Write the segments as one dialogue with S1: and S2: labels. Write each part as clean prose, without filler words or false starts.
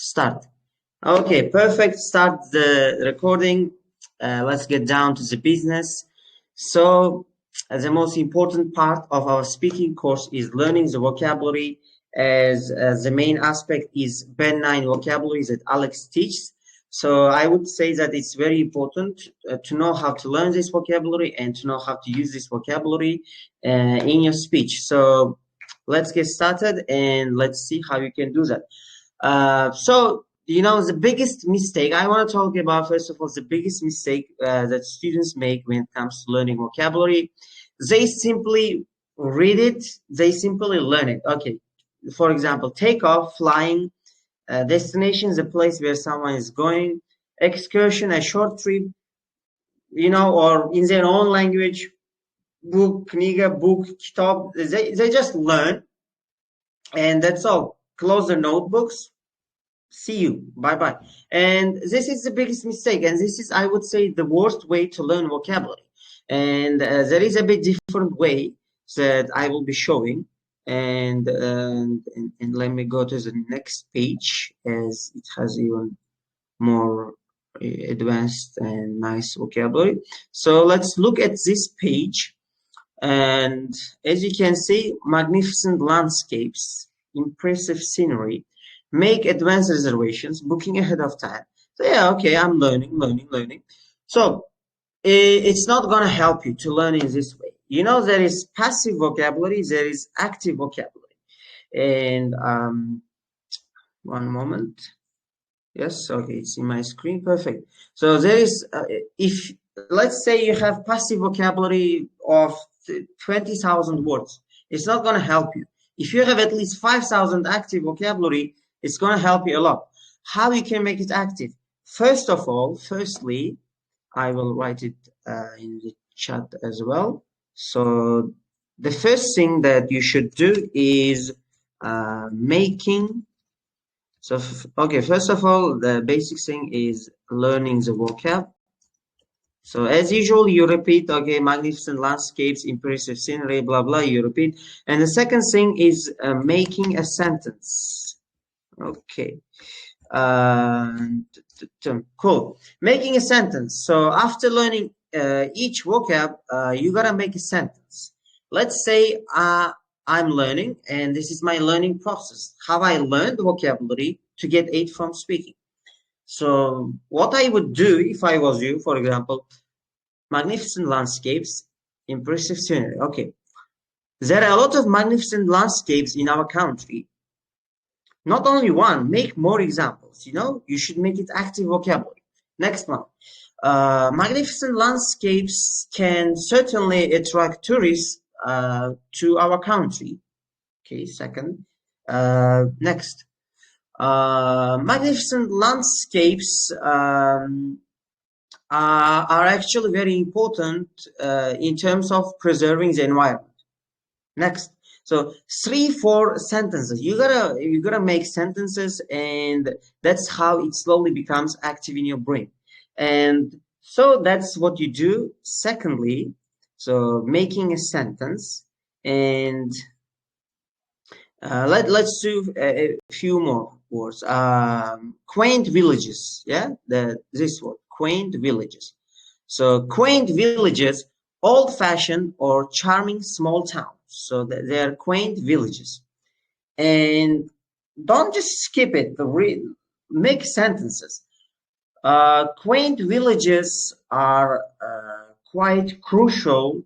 S1: Start. Okay, perfect. Start the recording. Let's get down to the business. So, the most important part of our speaking course is learning the vocabulary, as the main aspect is Band 9 vocabulary that Alex teaches. So, I would say that it's very important to know how to learn this vocabulary and to know how to use this vocabulary in your speech. So, let's get started and let's see how you can do that. So, the biggest mistake I want to talk about, first of all, the biggest mistake that students make when it comes to learning vocabulary, they simply read it, they simply learn it. Okay, for example, take off, flying, destination is a place where someone is going, excursion, a short trip, or in their own language, book, kniga, book, kitab, they just learn, and that's all. Close their notebooks. See you, bye bye. And this is the biggest mistake, and this is, I would say, the worst way to learn vocabulary. And there is a bit different way that I will be showing. And let me go to the next page, as it has even more advanced and nice vocabulary. So let's look at this page, and as you can see, magnificent landscapes, impressive scenery, make advanced reservations, booking ahead of time. So yeah, okay, I'm learning. So it's not going to help you to learn in this way. There is passive vocabulary, there is active vocabulary. And one moment. Yes, okay, it's in my screen. Perfect. So there is, if let's say you have passive vocabulary of 20,000 words, it's not going to help you. If you have at least 5,000 active vocabulary, it's going to help you a lot. How you can make it active? Firstly, I will write it in the chat as well. So the first thing that you should do is making. So, okay, first of all, the basic thing is learning the vocab. So as usual, you repeat, okay, magnificent landscapes, impressive scenery, blah, blah, you repeat. And the second thing is making a sentence. Okay. Cool. Making a sentence. So after learning each vocab, you gotta make a sentence. Let's say I'm learning, and this is my learning process. How I learned vocabulary to get aid from speaking. So what I would do if I was you, for example, magnificent landscapes, impressive scenery. Okay. There are a lot of magnificent landscapes in our country. Not only one, make more examples. You should make it active vocabulary. Next one. Magnificent landscapes can certainly attract tourists to our country. Okay, second. Next. Magnificent landscapes are actually very important in terms of preserving the environment. Next. So 3-4 sentences. You gotta make sentences, and that's how it slowly becomes active in your brain. And so that's what you do. Secondly, so making a sentence, and let's do a few more words. Quaint villages. Yeah, this word, quaint villages. So quaint villages, old-fashioned or charming small towns. So they are quaint villages. And don't just skip it, make sentences. Quaint villages are quite crucial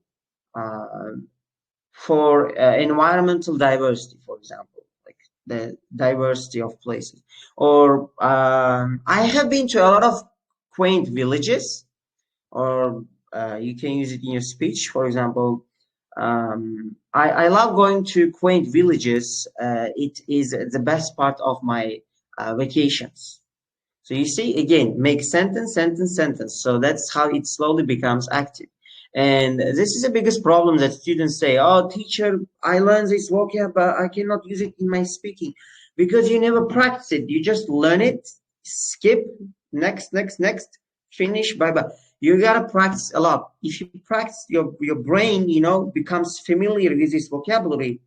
S1: for environmental diversity, for example, like the diversity of places. Or I have been to a lot of quaint villages, or you can use it in your speech. For example, I love going to quaint villages. It is the best part of my vacations. So you see, again, make sentence. So that's how it slowly becomes active. And this is the biggest problem that students say, oh, teacher, I learned this vocab, but I cannot use it in my speaking, because you never practice it. You just learn it, skip, next, finish, bye-bye. You gotta practice a lot. If you practice, your brain, becomes familiar with this vocabulary,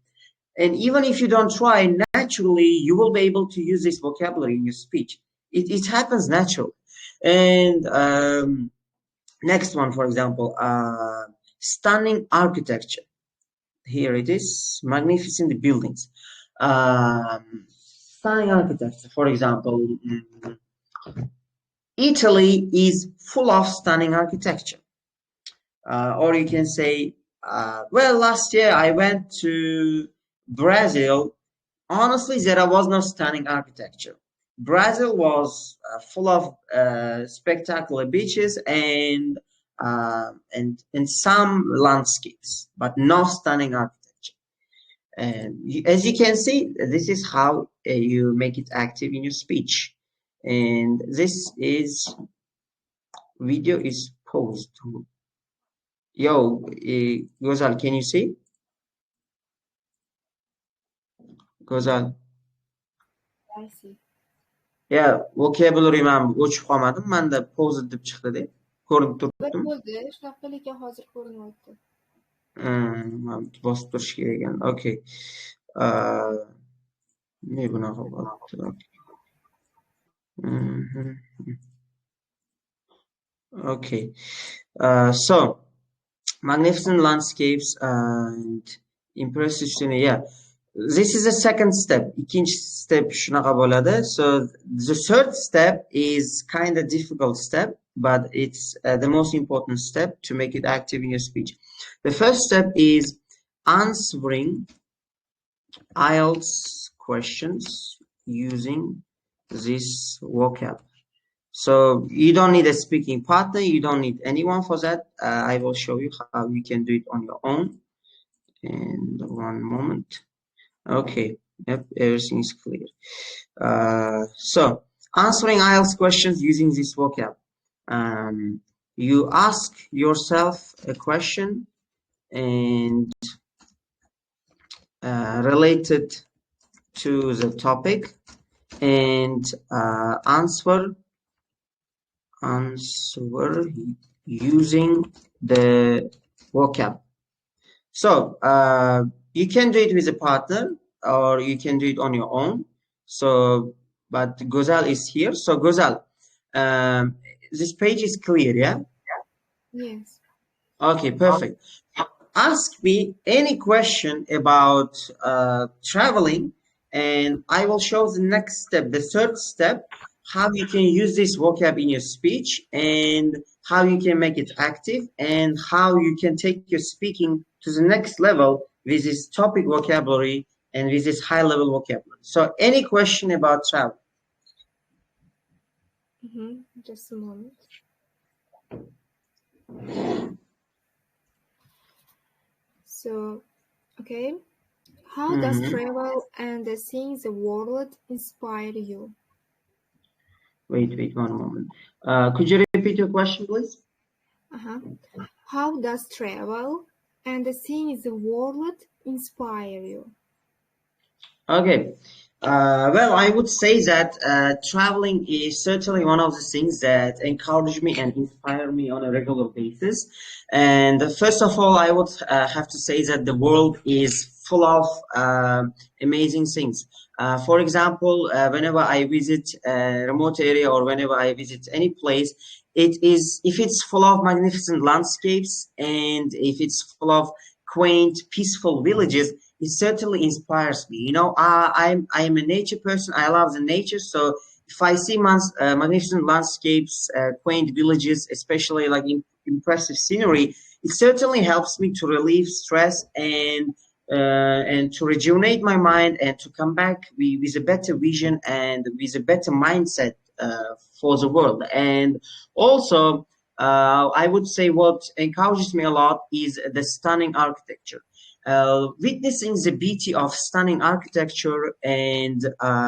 S1: And even if you don't try, naturally, you will be able to use this vocabulary in your speech. It happens naturally. And next one, for example, stunning architecture. Here it is, magnificent buildings. Stunning architecture, for example, Italy is full of stunning architecture. Or you can say, well, last year I went to Brazil. Honestly, there was no stunning architecture. Brazil was full of spectacular beaches and some landscapes, but no stunning architecture. And as you can see, this is how you make it active in your speech. And this is video is paused. Yo, Gozal, can you see? Gozal.
S2: I see.
S1: Yeah, vocabulary man o'chib qolmadim. Manda pause deb chiqdi deb ko'rinib
S2: Bir
S1: turibdim.
S2: bo'ldi, shunaqa lekin hozir ko'rinyapti.
S1: Mana bosib turish kerak ekan. Okay. Ne bunaqa bo'lyapti? Okay. So magnificent landscapes and impressive scenery. Yeah. This is the second step. İkinci step shunaqa bo'ladi. So the third step is kind of difficult step, but it's the most important step to make it active in your speech. The first step is answering IELTS questions using this vocab. So you don't need a speaking partner. You don't need anyone for that. I will show you how you can do it on your own. And one moment. Okay, yep, everything is clear. So answering IELTS questions using this vocab. You ask yourself a question and related to the topic and answer using the vocab. So you can do it with a partner or you can do it on your own. So, but Gozal is here. So Gozal, this page is clear, yeah?
S2: Yes.
S1: Okay, perfect. Ask me any question about traveling and I will show the next step, the third step, how you can use this vocab in your speech and how you can make it active and how you can take your speaking to the next level with this topic vocabulary and with this high level vocabulary. So any question about travel?
S2: Just a moment. So, okay. How does travel and seeing the world inspire you?
S1: Wait one moment. Could you repeat your question, please?
S2: How does travel and seeing the world inspire you?
S1: Okay. Well, I would say that traveling is certainly one of the things that encourage me and inspire me on a regular basis. And first of all, I would have to say that the world is full of amazing things. For example, whenever I visit a remote area or whenever I visit any place, if it's full of magnificent landscapes and if it's full of quaint, peaceful villages, it certainly inspires me. You know, I'm a nature person. I love the nature. So if I see magnificent landscapes, quaint villages, especially like impressive scenery, it certainly helps me to relieve stress and to rejuvenate my mind and to come back with a better vision and with a better mindset for the world. And also, I would say what encourages me a lot is the stunning architecture. Witnessing the beauty of stunning architecture and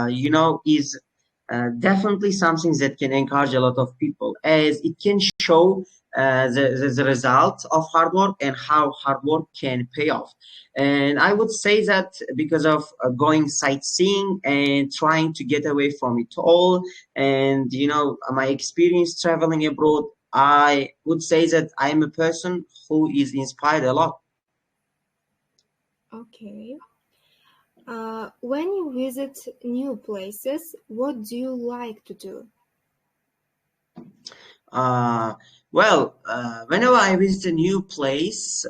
S1: you know is definitely something that can encourage a lot of people, as it can show the result of hard work and how hard work can pay off. And I would say that because of going sightseeing and trying to get away from it all, and you know my experience traveling abroad, I would say that I am a person who is inspired a lot.
S2: Okay. When you visit new places, what do you like to do?
S1: Uh, Whenever I visit a new place,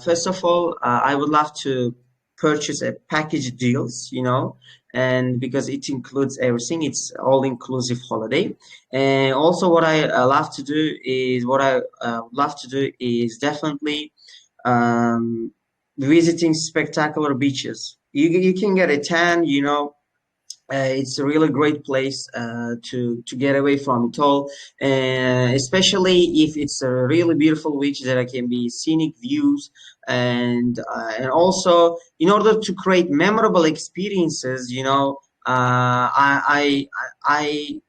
S1: first of all, I would love to purchase a package deals, and because it includes everything, it's all inclusive holiday. And also, what I love to do is definitely um, visiting spectacular beaches. You can get a tan, it's a really great place to get away from it all, especially if it's a really beautiful beach. There can be scenic views, and also in order to create memorable experiences, I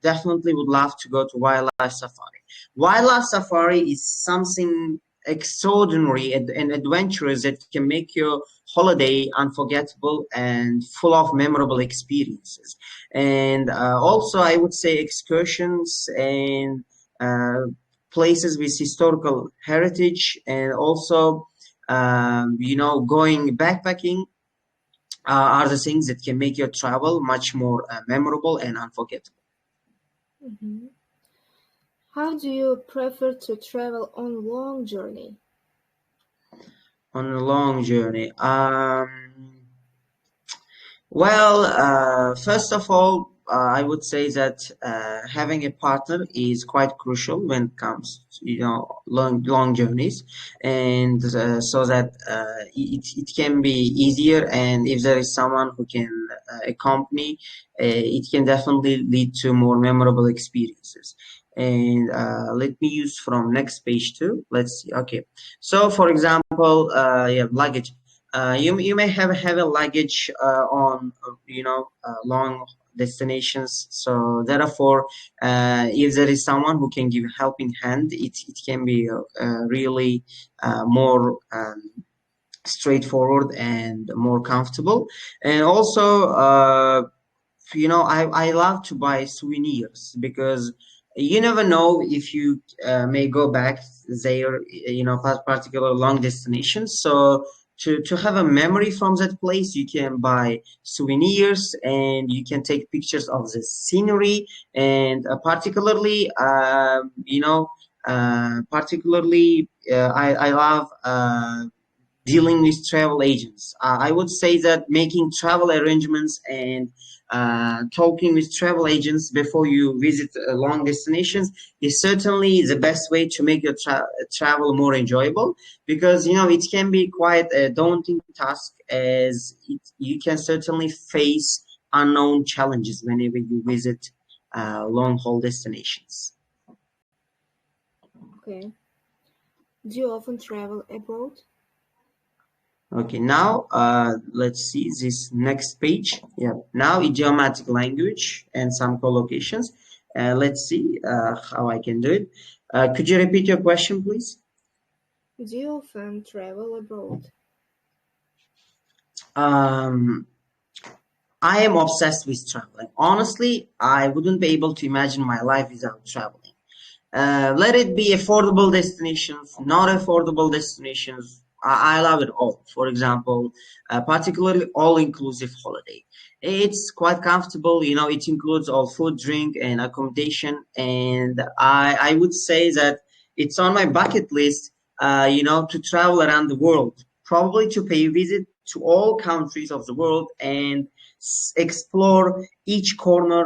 S1: definitely would love to go to wildlife safari. Wildlife safari is something extraordinary and adventurous that can make your holiday unforgettable and full of memorable experiences. And also, I would say excursions and uh, places with historical heritage, and also, going backpacking are the things that can make your travel much more memorable and unforgettable.
S2: Mhm. How do you prefer to travel on long journey?
S1: On a long journey. First of all, I would say that having a partner is quite crucial when it comes to, long journeys, and so that it can be easier. And if there is someone who can accompany, it can definitely lead to more memorable experiences. And let me use from next page too. Let's see. Okay, so for example, yeah, luggage. You may have heavy luggage on long destinations. So therefore, if there is someone who can give helping hand, it can be really more straightforward and more comfortable. And also, I love to buy souvenirs because you never know if you may go back there, particular long destinations. So to have a memory from that place, you can buy souvenirs and you can take pictures of the scenery. And I love dealing with travel agents. I would say that making travel arrangements and talking with travel agents before you visit long destinations is certainly the best way to make your travel more enjoyable, because it can be quite a daunting task, as you can certainly face unknown challenges whenever you visit long haul destinations.
S2: Okay. Do you often travel abroad?
S1: Okay, now let's see this next page. Yeah, now idiomatic language and some collocations. Let's see how I can do it. Could you repeat your question, please?
S2: Do you often travel abroad?
S1: Um, I am obsessed with traveling. Honestly, I wouldn't be able to imagine my life without traveling. Let it be affordable destinations, not affordable destinations. I love it all. For example, particularly all-inclusive holiday. It's quite comfortable. It includes all food, drink, and accommodation. And I would say that it's on my bucket list, to travel around the world, probably to pay a visit to all countries of the world and explore each corner,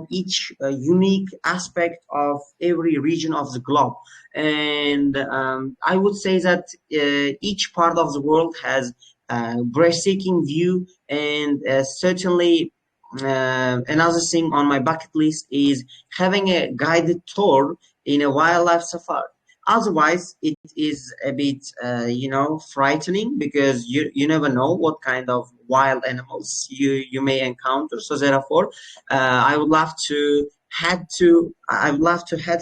S1: each unique aspect of every region of the globe. And I would say that each part of the world has a breathtaking view, and certainly another thing on my bucket list is having a guided tour in a wildlife safari. Otherwise, it is a bit, frightening, because you never know what kind of wild animals you may encounter. So therefore, I would love to head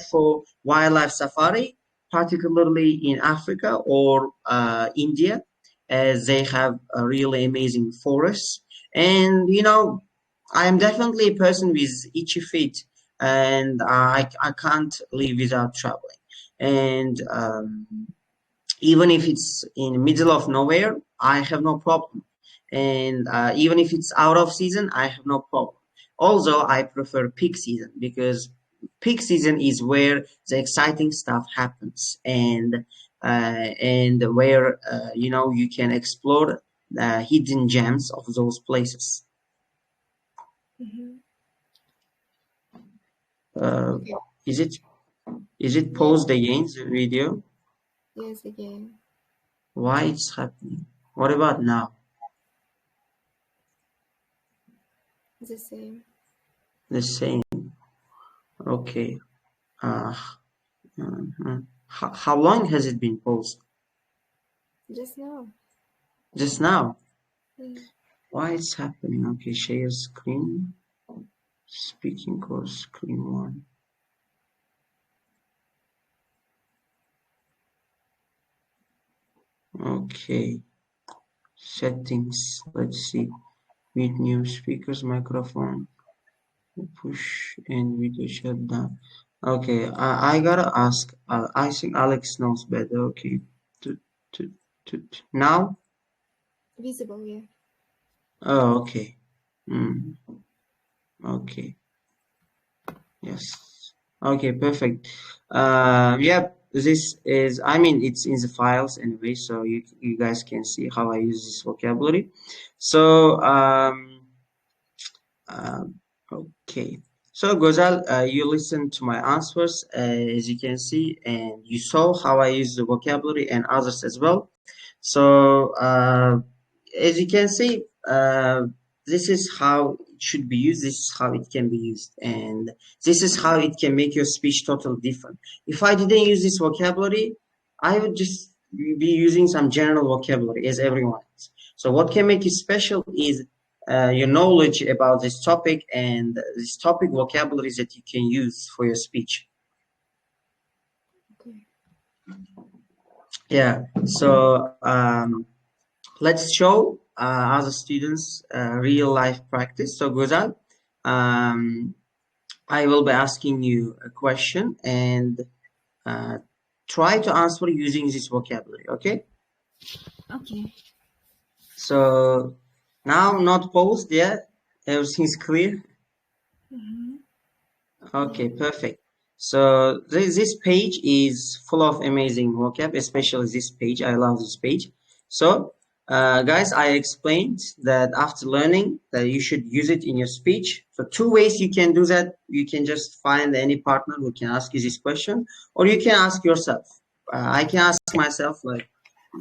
S1: for wildlife safari, particularly in Africa or India, as they have a really amazing forests. And I am definitely a person with itchy feet, and I can't live without traveling. And even if it's in the middle of nowhere, I have no problem. and even if it's out of season, I have no problem. Also, I prefer peak season because peak season is where the exciting stuff happens, and where you can explore hidden gems of those places.
S2: Mm-hmm.
S1: Uh,
S2: Okay.
S1: is it is it
S2: Yes,
S1: paused again the video?
S2: yes, again.
S1: Why it's happening? What about now?
S2: The same.
S1: The same. Okay. Uh, how long has it been paused?
S2: Just now.
S1: Just now.
S2: Yeah.
S1: Why it's happening? Okay, share screen. Speaking course screen one. Okay. Settings. Let's see. Meet new speakers, microphone, push and video shutdown. Okay, I gotta ask. I think Alex knows better. Okay. To, to, now?
S2: Visible, yeah.
S1: Oh, okay. Mm, okay. Yes. Okay, perfect. Yep, this is, I mean, it's in the files anyway, so you guys can see how I use this vocabulary. So, okay. So, Gozal, you listened to my answers, as you can see, and you saw how I use the vocabulary and others as well. So, as you can see, this is how it should be used. This is how it can be used, and this is how it can make your speech totally different. If I didn't use this vocabulary, I would just be using some general vocabulary as everyone else. So, what can make it special is your knowledge about this topic and this topic vocabularies that you can use for your speech.
S2: Okay.
S1: Yeah. So let's show other students real life practice. So Gozal, um, I will be asking you a question and uh, try to answer using this vocabulary. Okay.
S2: Okay.
S1: So now not paused yet. Everything's clear.
S2: Mm-hmm.
S1: Okay,
S2: Yeah.
S1: perfect. So this page is full of amazing vocab, especially this page. I love this page. So, guys, I explained that after learning that you should use it in your speech. So two ways you can do that. You can just find any partner who can ask you this question, or you can ask yourself. I can ask myself like,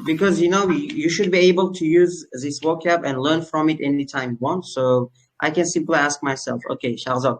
S1: because you should be able to use this vocab and learn from it anytime you want. So I can simply ask myself, okay, Shahzad,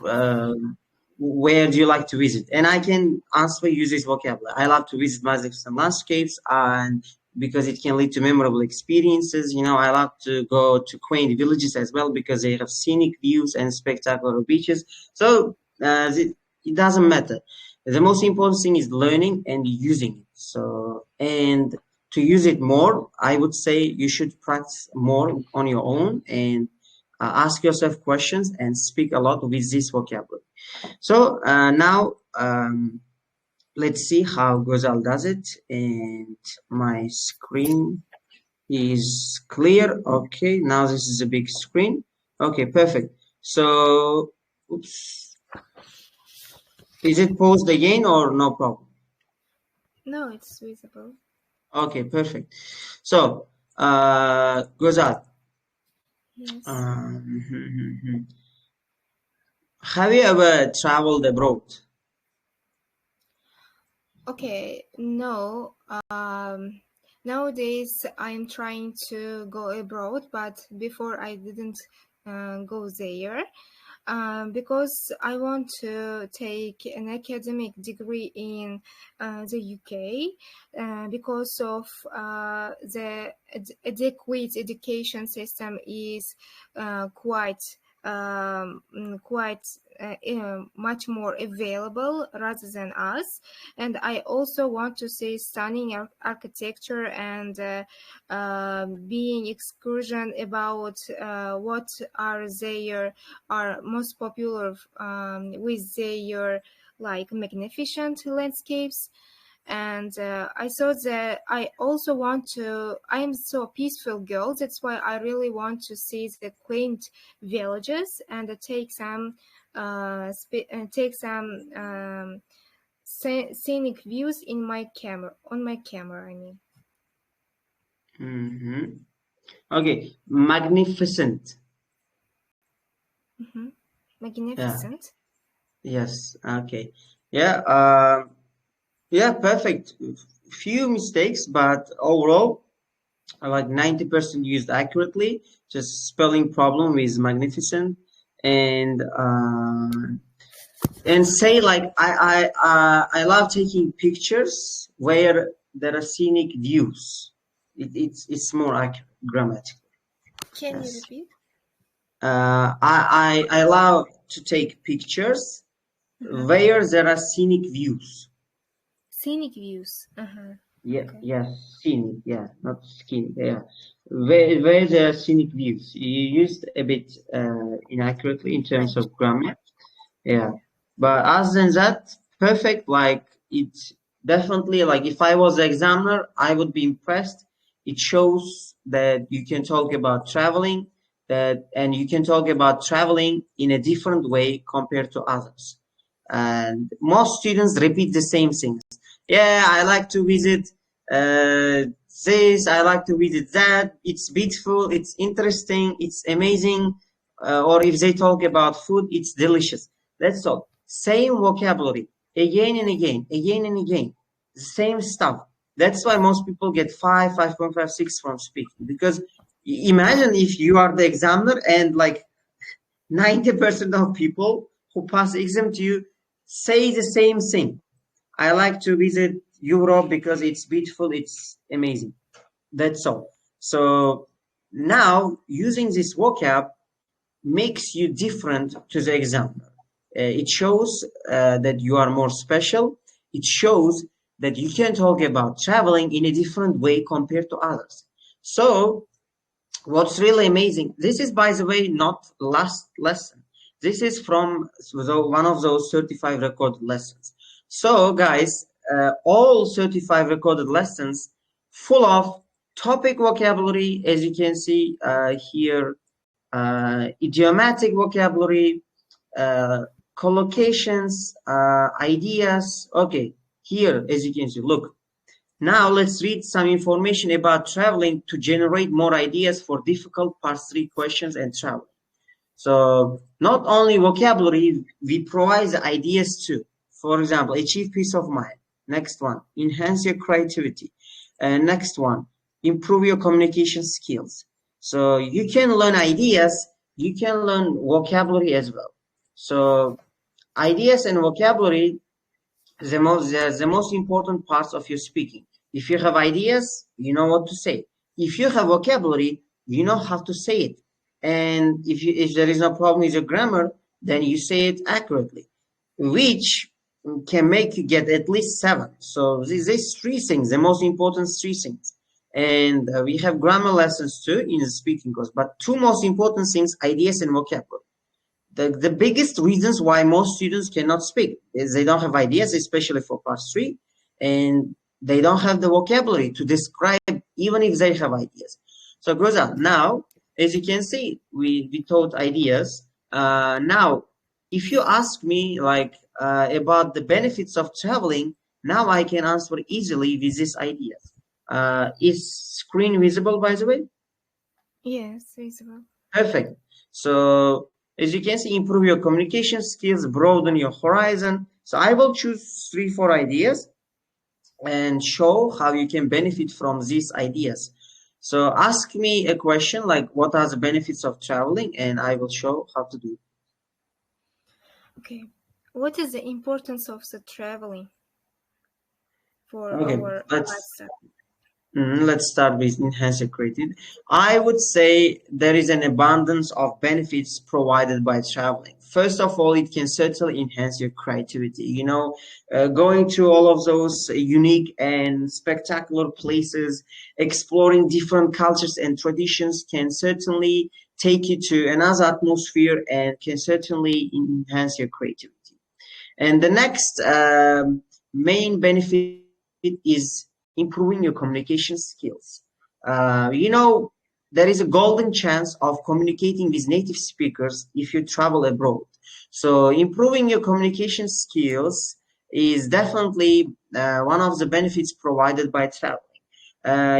S1: um, where do you like to visit? And I can answer use this vocabulary. I love to visit Mazdakstan landscapes, and because it can lead to memorable experiences. I love to go to quaint villages as well because they have scenic views and spectacular beaches. So it doesn't matter. The most important thing is learning and using it. So, and to use it more, I would say you should practice more on your own and ask yourself questions and speak a lot with this vocabulary. So now let's see how Gozal does it. And my screen is clear. Okay, now this is a big screen. Okay, perfect. So, oops. Is it paused again or no problem?
S2: No, it's visible.
S1: Okay, perfect. So, Gozal,
S2: Yes.
S1: um, have you ever traveled abroad?
S2: Okay. No. Nowadays I'm trying to go abroad, but before I didn't go there. Because I want to take an academic degree in the UK because of the adequate education system is quite quite much more available rather than us. And I also want to see stunning architecture and being excursion about what are their are most popular with their like magnificent landscapes. and I thought that I also want to. I am so peaceful girl. That's why I really want to see the quaint villages and take some scenic views in my camera on my camera. I mean,
S1: Okay, magnificent.
S2: magnificent.
S1: Yes. Okay. Yeah. Yeah. Perfect. Few mistakes, but overall, like 90% used accurately. Just spelling problem is magnificent, and say like I love taking pictures where there are scenic views. It's more accurate grammatically.
S2: Can you
S1: Yes.
S2: repeat?
S1: I love to take pictures where there are scenic views.
S2: Scenic views.
S1: Yeah,
S2: Okay.
S1: yes, scenic, yeah, not skinny, yeah. Where there are scenic views. You used a bit inaccurately in terms of grammar. Yeah. But other than that, perfect. Like it's definitely like if I was the examiner, I would be impressed. It shows that you can talk about traveling, and you can talk about traveling in a different way compared to others. And most students repeat the same things. Yeah, I like to visit this. I like to visit that. It's beautiful. It's interesting. It's amazing. Or if they talk about food, it's delicious. That's all. Same vocabulary again and again, again and again. The same stuff. That's why most people get 5, 5.5, 6 from speaking. Because imagine if you are the examiner and like 90% of people who pass the exam to you say the same thing. I like to visit Europe because it's beautiful, it's amazing. That's all. So now using this vocab makes you different to the examiner. It shows that you are more special. It shows that you can talk about traveling in a different way compared to others. So what's really amazing, this is, by the way, not last lesson. This is from one of those 35 recorded lessons. So guys, all 35 recorded lessons full of topic vocabulary, as you can see here, idiomatic vocabulary, collocations, ideas. Okay, here, as you can see, look. Now let's read some information about traveling to generate more ideas for difficult part 3 questions and travel. So not only vocabulary, we provide the ideas too. For example, achieve peace of mind. Next one, enhance your creativity. Next one, improve your communication skills. So you can learn ideas, you can learn vocabulary as well. So ideas and vocabulary, the most important parts of your speaking. If you have ideas, you know what to say. If you have vocabulary, you know how to say it. And if there is no problem with your grammar, then you say it accurately, which can make you get at least 7. So these 3 things, the most important 3 things. And we have grammar lessons too in the speaking course. But 2 most important things, ideas and vocabulary. The biggest reasons why most students cannot speak is they don't have ideas, especially for part 3, and they don't have the vocabulary to describe even if they have ideas. So Groza, now, as you can see, we taught ideas. Now, if you ask me like about the benefits of traveling, now I can answer easily with these ideas. Is screen visible, by the way?
S2: Yes, visible.
S1: Perfect. So as you can see, improve your communication skills, broaden your horizon. So I will choose 3, 4 ideas and show how you can benefit from these ideas. So ask me a question like, what are the benefits of traveling? And I will show how to do it.
S2: Okay. What is the importance of the traveling for
S1: Okay,
S2: our lifestyle?
S1: let's start with enhance your creativity. I would say there is an abundance of benefits provided by traveling. First of all, it can certainly enhance your creativity. You know, going to all of those unique and spectacular places, exploring different cultures and traditions can certainly take you to another atmosphere and can certainly enhance your creativity. And the next main benefit is improving your communication skills. You know, there is a golden chance of communicating with native speakers if you travel abroad. So improving your communication skills is definitely one of the benefits provided by traveling.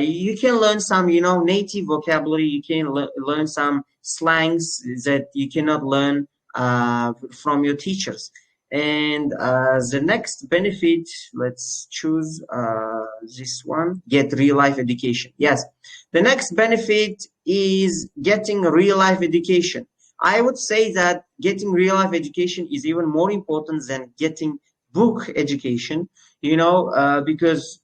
S1: You can learn some, you know, native vocabulary. You can learn some slangs that you cannot learn from your teachers. And the next benefit, let's choose this one, get real life education. Yes, the next benefit is getting real life education. I would say that getting real life education is even more important than getting book education, you know, because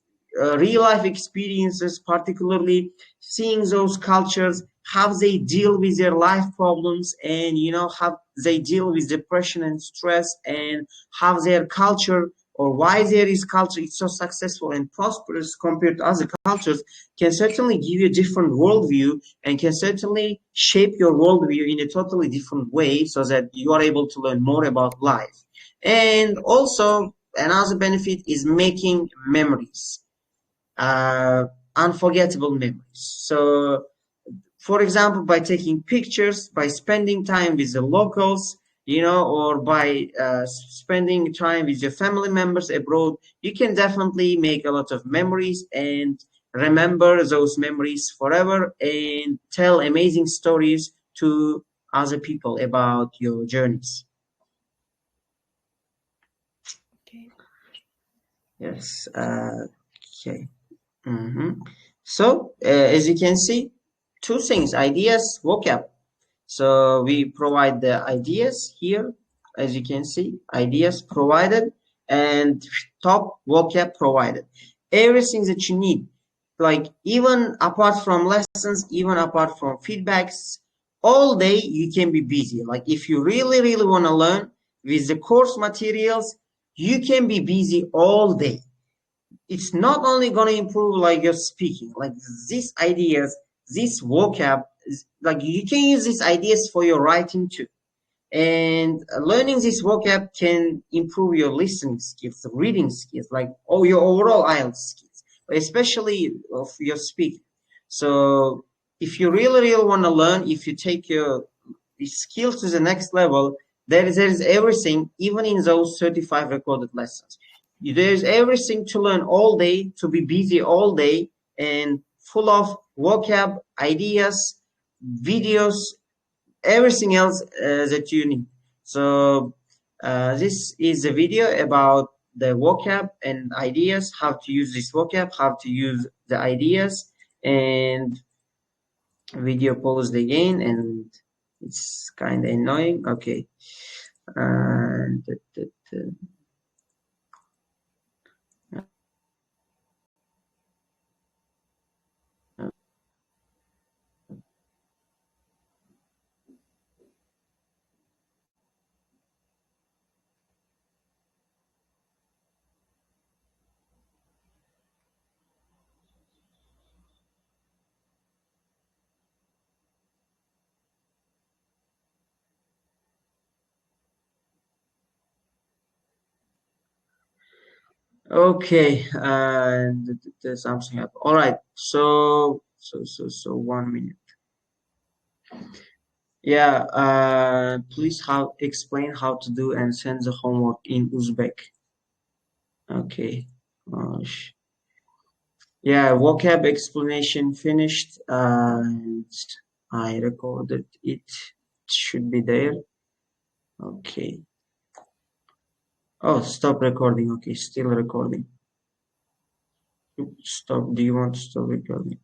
S1: real life experiences, particularly seeing those cultures, how they deal with their life problems, and you know how they deal with depression and stress, and how their culture or why there is culture is so successful and prosperous compared to other cultures, can certainly give you a different worldview and can certainly shape your worldview in a totally different way so that you are able to learn more about life. And also another benefit is making memories, uh, unforgettable memories. So, for example, by taking pictures, by spending time with the locals, you know, or by spending time with your family members abroad, you can definitely make a lot of memories and remember those memories forever and tell amazing stories to other people about your journeys.
S2: Okay.
S1: Yes. Okay. Mhm. So, as you can see, two things, ideas, vocab. So we provide the ideas here, as you can see, ideas provided and top vocab provided. Everything that you need, like even apart from lessons, even apart from feedbacks, all day you can be busy. Like if you really, really want to learn with the course materials, you can be busy all day. It's not only going to improve like your speaking, like these ideas, this vocab, like you can use these ideas for your writing too. And learning this vocab can improve your listening skills, reading skills, like all your overall IELTS skills, especially of your speaking. So if you really, really want to learn, if you take your skills to the next level, there is everything, even in those 35 recorded lessons. There's everything to learn all day, to be busy all day, and full of vocab, ideas, videos, everything else that you need. So this is a video about the vocab and ideas, how to use this vocab, how to use the ideas, and video paused again, and it's kind of annoying. Okay. And okay, and there's something up. All right, so 1 minute. Yeah, please explain how to do and send the homework in Uzbek. Okay. Yeah, vocab explanation finished, and I recorded it. It should be there. Okay. Oh, stop recording. Okay, still recording. Stop. Do you want to stop recording?